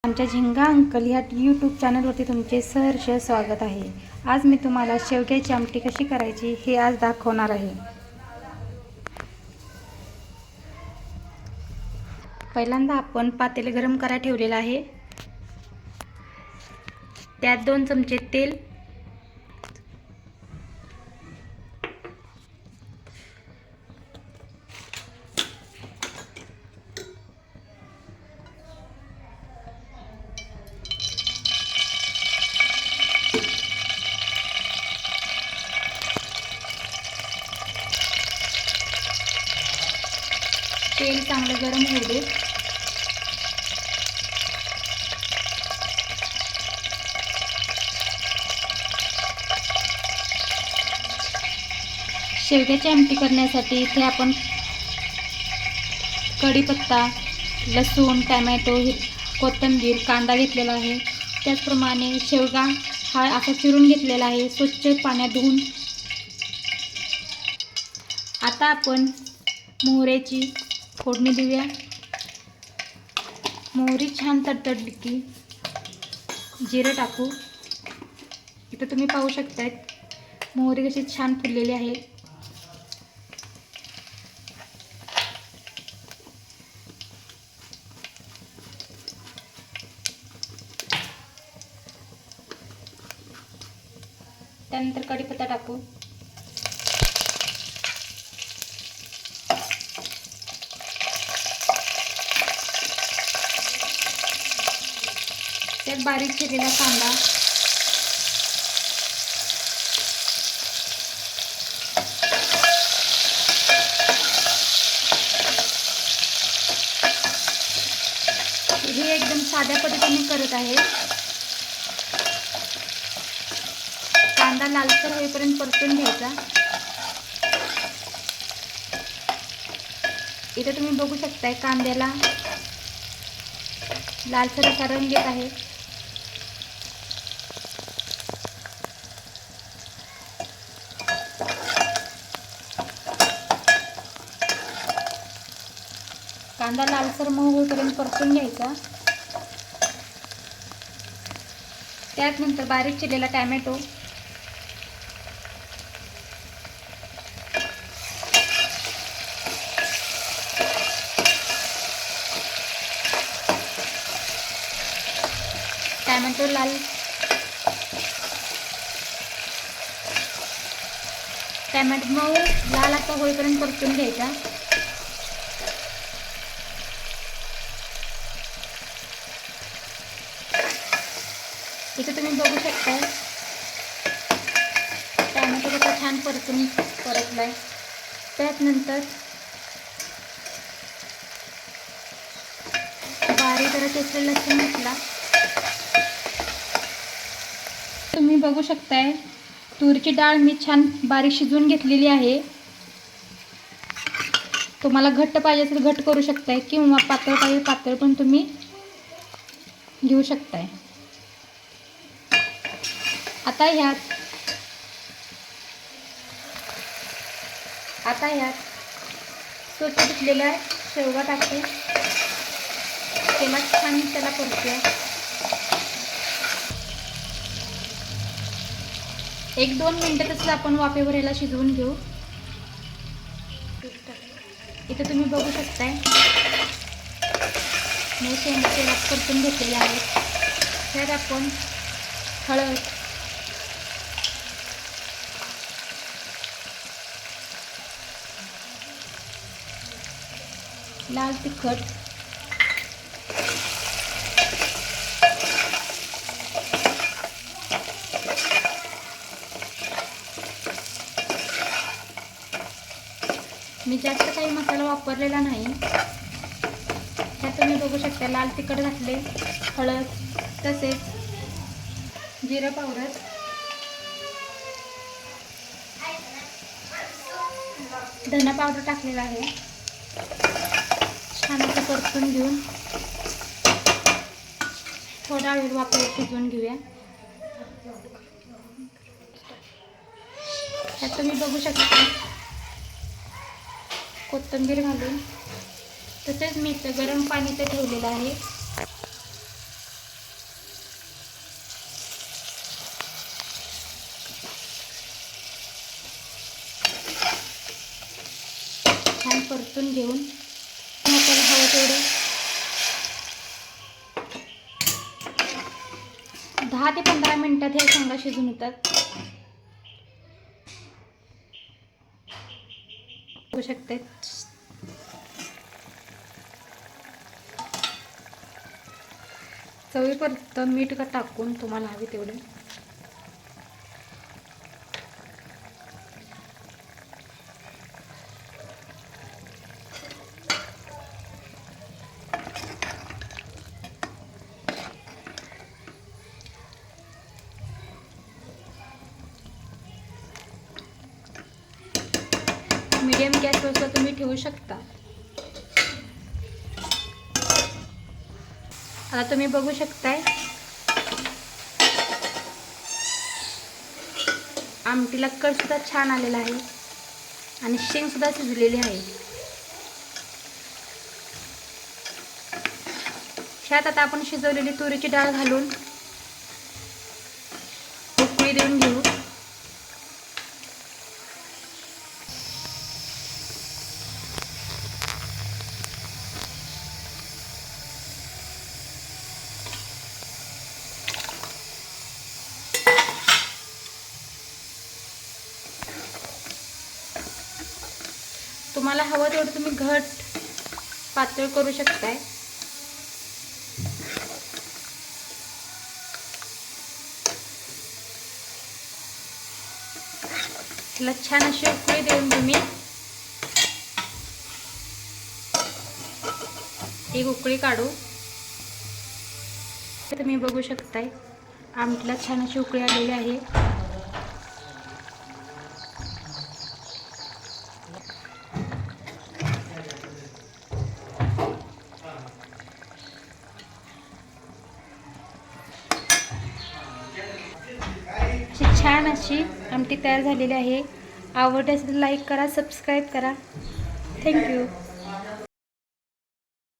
आमच्या झिंगा अंकल ह्या यूट्यूब चॅनलवरती तुमचे सहर्ष स्वागत आहे। आज मी तुम्हाला शेवग्याची आमटी कशी करायची हे आज दाखवणार आहे। पहिल्यांदा आपण पातेले गरम करायला ठेवलेलं आहे। त्यात 2 चमचे तेल, तेल चांगलं गरम होऊ दे। शेवग्याची आमटी करण्यासाठी इथे आपण कढीपत्ता, लसूण, टोमॅटो, कोथिंबीर, कांदा घेतलेला आहे। त्याचप्रमाणे शेवगा हा असा चिरून घेतलेला आहे, स्वच्छ पाण्यात धुवून। आता आपण मोहरीची फोडणी देऊया। मोहरी छान तडतडली की जिरं टाकू। इथं तुम्ही पाहू शकताय मोहरी कशी छान फुललेली आहे। त्यानंतर कढीपत्ता टाकू। त्यात बारीक चिरलेला कांदा, हे एकदम साध्या पद्धतीने करत आहे। कांदा लालसर होईपर्यंत परतून घ्यायचा। इथे तुम्ही बघू शकताय कांद्याला लालसर असा रंग येत आहे। कांदा लालसर मऊ होईपर्यंत परतून घ्यायचा। त्यात नंतर बारीक चिरलेला टोमॅटो, टोमॅटो मऊ लाल असा होईपर्यंत परतून घ्यायचा। इथे तुम्ही बघू शकताय टोमॅटो कसा छान परतलाय। त्यानंतर बारीक जरा चिरलेला लसूण घातला। तुम्ही बघू शकताय तुरीची डाळ मी छान बारीक शिजवून घेतलेली आहे। तुम्हाला घट्ट पाहिजे असेल घट्ट करू शकताय किंवा पातळ पाहिजे पातळ पण तुम्ही घेऊ शकताय। आता ह्यात स्वच्छ धुतलेला शेवगा टाकते। छान त्याला परतूया। 1-2 मिनिटातच आपण वाफेवर याला शिजवून घेऊ। इथे तुम्ही बघू शकताय मी शेंगा तेलात परतून घेतलेले आहेत। त्यात आपण हळद, लाल तिखट, मी जास्त काही मसाला वापरलेला नाही। त्यात तुम्ही बघू शकता लाल तिखट घातले, हळद, तसेच जिरा पावडर, धना पावडर टाकलेला आहे। छान असं परतून घेऊन थोडा वेळ वाफेवर शिजवून घेऊया। त्यात तुम्ही बघू शकता कोथिंबीर घालून तसेच मी इथे गरम पाणी ते ठेवलेलं आहे। करून घेऊन आपल्याला हवं तेवढं 10 ते 15 मिनिटात हे शेंगा शिजून होतात. बघू शकते. चवीपुरत मीठ का टाकून तुम्हाला हवे तेवढे. मीडियम गॅसवर तुम्ही ठेवू शकता. आता तुम्ही बघू शकताय आमटीला कड सुद्धा छान आलेला आहे आणि शेंग सुद्धा शिजलेली आहे. ह्यात आता आपण शिजवलेली तुरीची डाळ घालून उकळी देऊन घेऊ. तुम्हाला हवं तेवढं तुम्ही घट पातळ करू शकताय. त्याला छान अशी उकळी देऊन तुम्ही एक उकळी काढू. तुम्ही बघू शकताय आमटीला छान अशी उकळी आलेली आहे. छान अशी आमटी तयार झालेली आहे. आवडल्यास लाईक करा, सबस्क्राईब करा. थँक्यू.